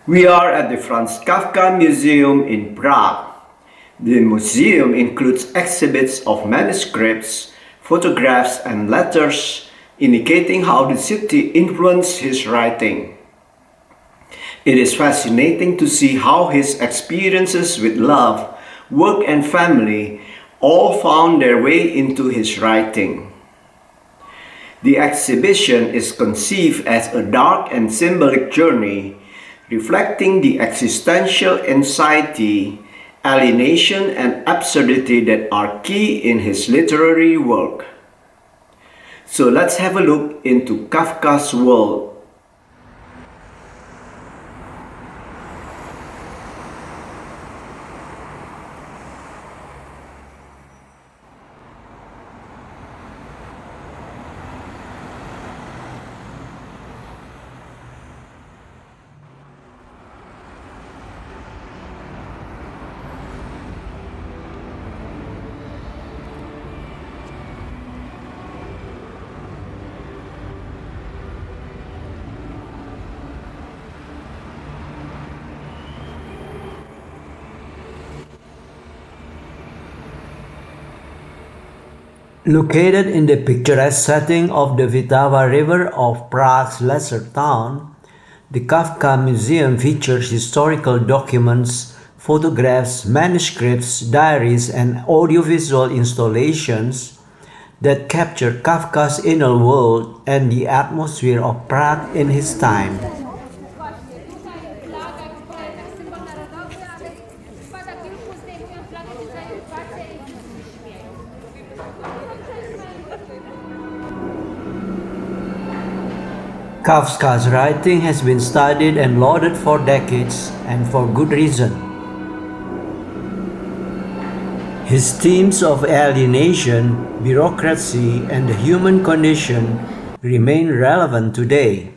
We are at the Franz Kafka Museum in Prague. The museum includes exhibits of manuscripts, photographs, and letters indicating how the city influenced his writing. It is fascinating to see how his experiences with love, work, and family all found their way into his writing. The exhibition is conceived as a dark and symbolic journey, reflecting the existential anxiety, alienation, and absurdity that are key in his literary work. So let's have a look into Kafka's world. Located in the picturesque setting of the Vltava River of Prague's lesser town, the Kafka Museum features historical documents, photographs, manuscripts, diaries, and audiovisual installations that capture Kafka's inner world and the atmosphere of Prague in his time. Właśnie, tutaj flaga, tak symbol narodowy, ale spada kilku zdejmują flagę, rzucają kwartę i wszyscy się śmieją. Kafka's writing has been studied and lauded for decades, and for good reason. His themes of alienation, bureaucracy, and the human condition remain relevant today.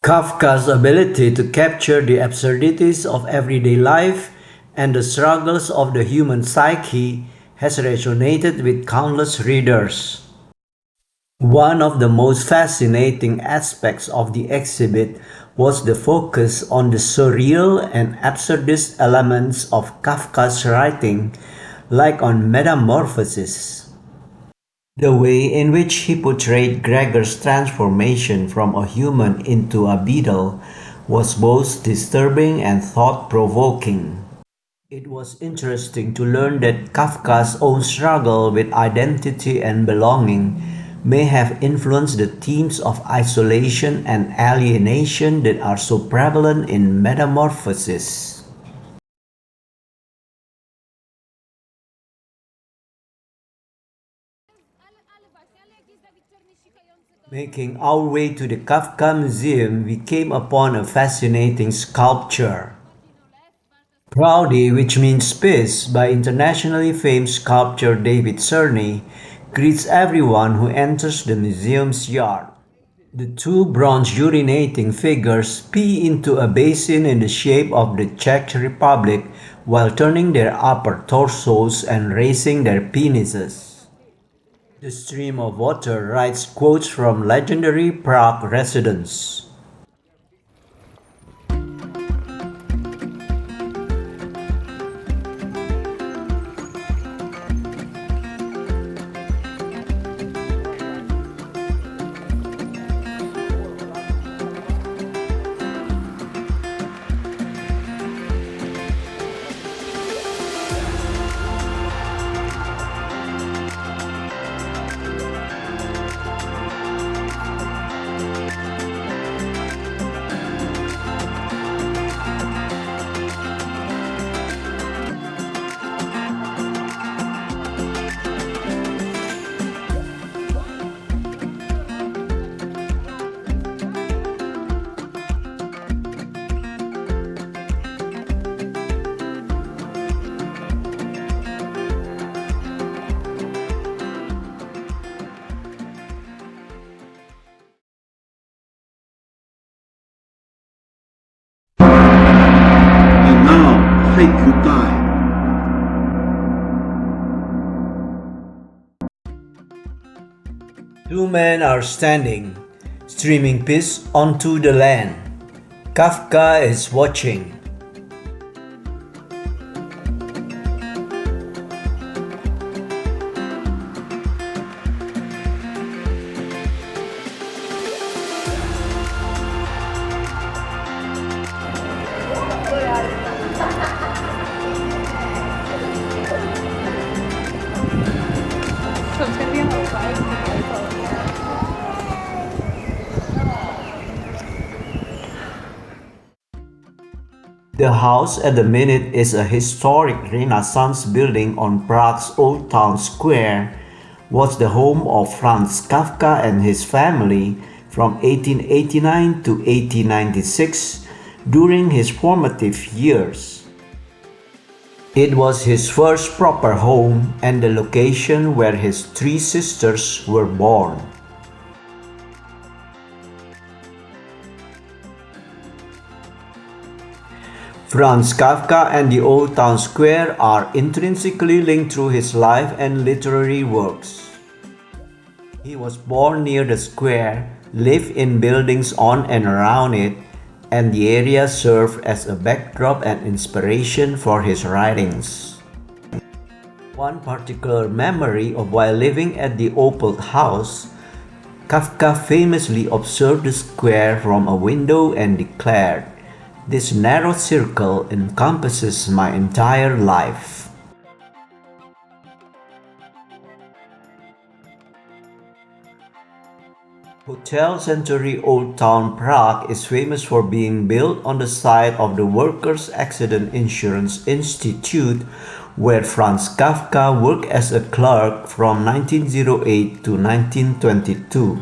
Kafka's ability to capture the absurdities of everyday life and the struggles of the human psyche has resonated with countless readers. One of the most fascinating aspects of the exhibit was the focus on the surreal and absurdist elements of Kafka's writing, like on metamorphosis. The way in which he portrayed Gregor's transformation from a human into a beetle was both disturbing and thought-provoking. It was interesting to learn that Kafka's own struggle with identity and belonging may have influenced the themes of isolation and alienation that are so prevalent in Metamorphosis. Making our way to the Kafka Museum, we came upon a fascinating sculpture. Proudy, which means peace, by internationally famed sculptor David Cerny, greets everyone who enters the museum's yard. The two bronze urinating figures pee into a basin in the shape of the Czech Republic while turning their upper torsos and raising their penises. The stream of water writes quotes from legendary Prague residents. And now, take your time. Two men are standing, streaming piss onto the land. Kafka is watching. So it's gonna be on the side. The house at the minute is a historic Renaissance building on Prague's Old Town Square, was the home of Franz Kafka and his family from 1889 to 1896 during his formative years. It was his first proper home and the location where his three sisters were born. Franz Kafka and the Old Town Square are intrinsically linked through his life and literary works. He was born near the square, lived in buildings on and around it, and the area served as a backdrop and inspiration for his writings. One particular memory of while living at the Opal House, Kafka famously observed the square from a window and declared, "This narrow circle encompasses my entire life." Hotel Century Old Town Prague is famous for being built on the site of the Workers' Accident Insurance Institute, where Franz Kafka worked as a clerk from 1908 to 1922.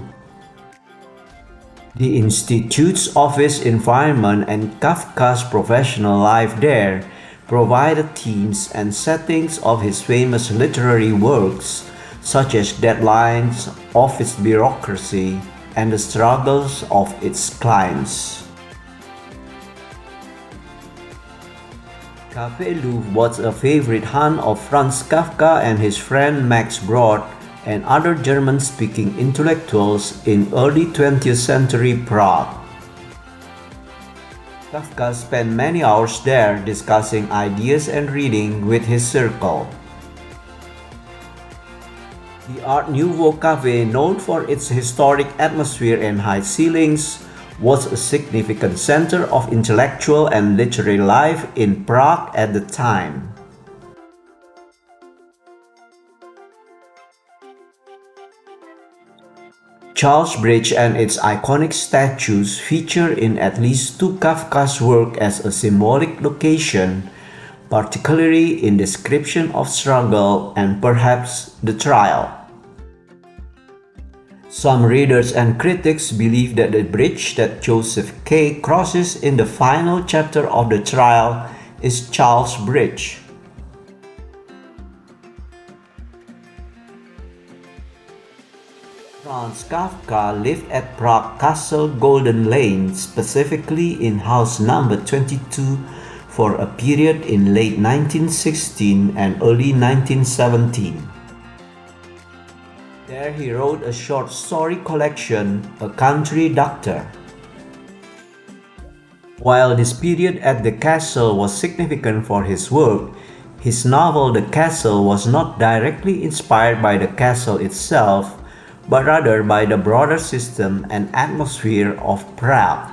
The Institute's office environment and Kafka's professional life there provided themes and settings of his famous literary works, such as deadlines, office bureaucracy, and the struggles of its clients. Café Louvre was a favorite haunt of Franz Kafka and his friend Max Brod and other German-speaking intellectuals in early 20th century Prague. Kafka spent many hours there discussing ideas and reading with his circle. The Art Nouveau Café, known for its historic atmosphere and high ceilings, was a significant center of intellectual and literary life in Prague at the time. Charles Bridge and its iconic statues feature in at least two Kafka's work as a symbolic location, particularly in description of struggle and perhaps the trial. Some readers and critics believe that the bridge that Joseph K. crosses in the final chapter of the trial is Charles Bridge. Franz Kafka lived at Prague Castle Golden Lane, specifically in house number 22, for a period in late 1916 and early 1917. There he wrote a short story collection, A Country Doctor. While this period at the castle was significant for his work, his novel The Castle was not directly inspired by the castle itself, but rather by the broader system and atmosphere of Prague.